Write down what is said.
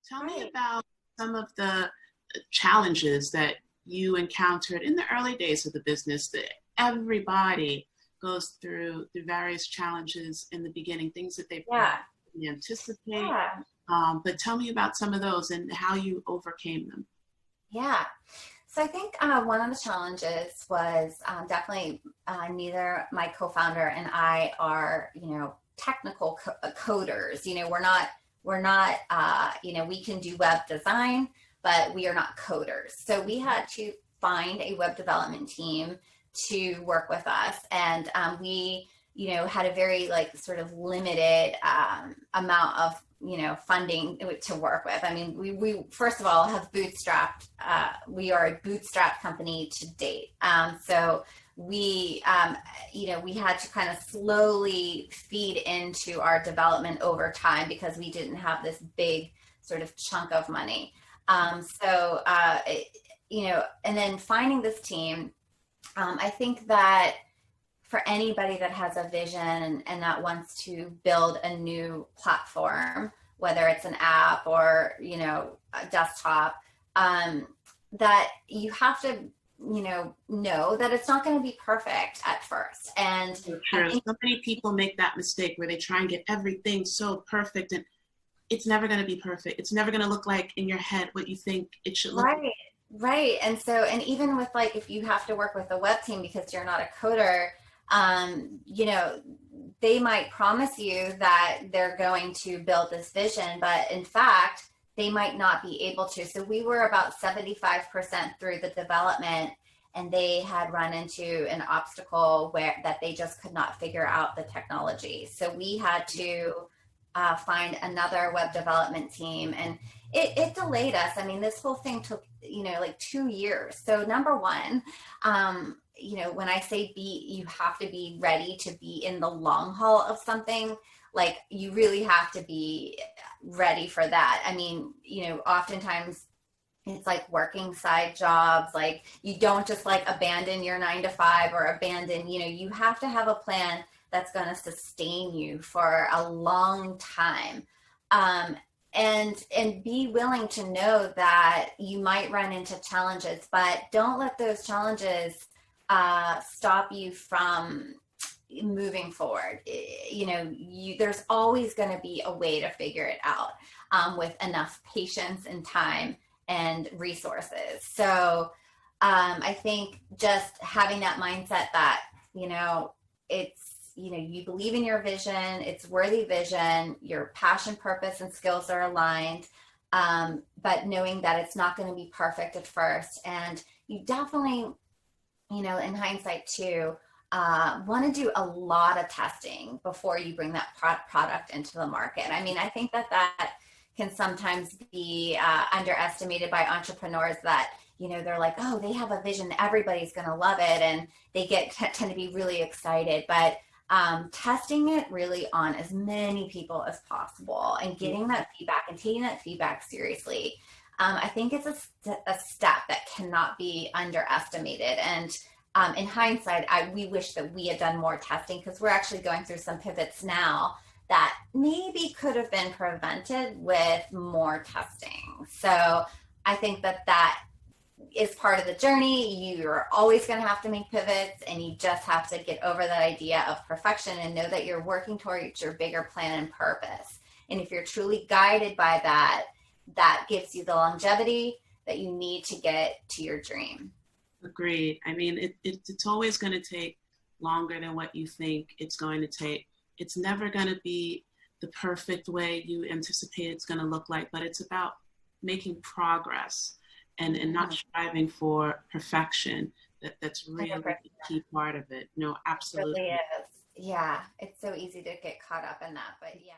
Tell me Right. about some of the challenges that you encountered in the early days of the business. That everybody goes through various challenges in the beginning, things that they Yeah. perhaps didn't anticipate. Yeah. But tell me about some of those and how you overcame them. Yeah. So I think one of the challenges was definitely neither my co-founder and I are, technical coders. We're not, we can do web design, but we are not coders. So we had to find a web development team to work with us. And we, had a very like sort of limited amount of funding to work with. I mean, we first of all have bootstrapped. We are a bootstrap company to date. So we, we had to kind of slowly feed into our development over time because we didn't have this big sort of chunk of money. And then finding this team, I think that for anybody that has a vision and that wants to build a new platform, whether it's an app or, a desktop, that you have to, know that it's not going to be perfect at first. And So I true. think, So many people make that mistake where they try and get everything so perfect, and it's never going to be perfect. It's never going to look like in your head what you think it should look like. right, right. And so, and even with like, if you have to work with a web team because you're not a coder, they might promise you that they're going to build this vision, but in fact, they might not be able to. So we were about 75% through the development, and they had run into an obstacle where that they just could not figure out the technology. So we had to find another web development team, and it delayed us. I mean, this whole thing took, like 2 years. So number one, when I say you have to be ready to be in the long haul of something, like you really have to be ready for that. I mean, oftentimes it's like working side jobs. Like you don't just like abandon your 9 to 5 or abandon, you have to have a plan that's going to sustain you for a long time. And be willing to know that you might run into challenges, but don't let those challenges stop you from moving forward. There's always going to be a way to figure it out with enough patience and time and resources. So I think just having that mindset that, it's, you believe in your vision, it's worthy vision, your passion, purpose, and skills are aligned, but knowing that it's not going to be perfect at first. And you definitely, in hindsight too, want to do a lot of testing before you bring that product into the market. I mean, I think that can sometimes be underestimated by entrepreneurs that, they're like, oh, they have a vision, everybody's going to love it. And they tend to be really excited. But testing it really on as many people as possible and getting that feedback and taking that feedback seriously. I think it's a step that cannot be underestimated. And in hindsight, we wish that we had done more testing because we're actually going through some pivots now that maybe could have been prevented with more testing. So I think that is part of the journey. You're always going to have to make pivots, and you just have to get over that idea of perfection and know that you're working towards your bigger plan and purpose. And if you're truly guided by that, that gives you the longevity that you need to get to your dream. Agreed. I mean, it's always going to take longer than what you think it's going to take. It's never going to be the perfect way you anticipate it's going to look like, but it's about making progress and not striving for perfection. That's really the 100%. key part of it. No, It really absolutely. is. Yeah, it's so easy to get caught up in that, but yeah.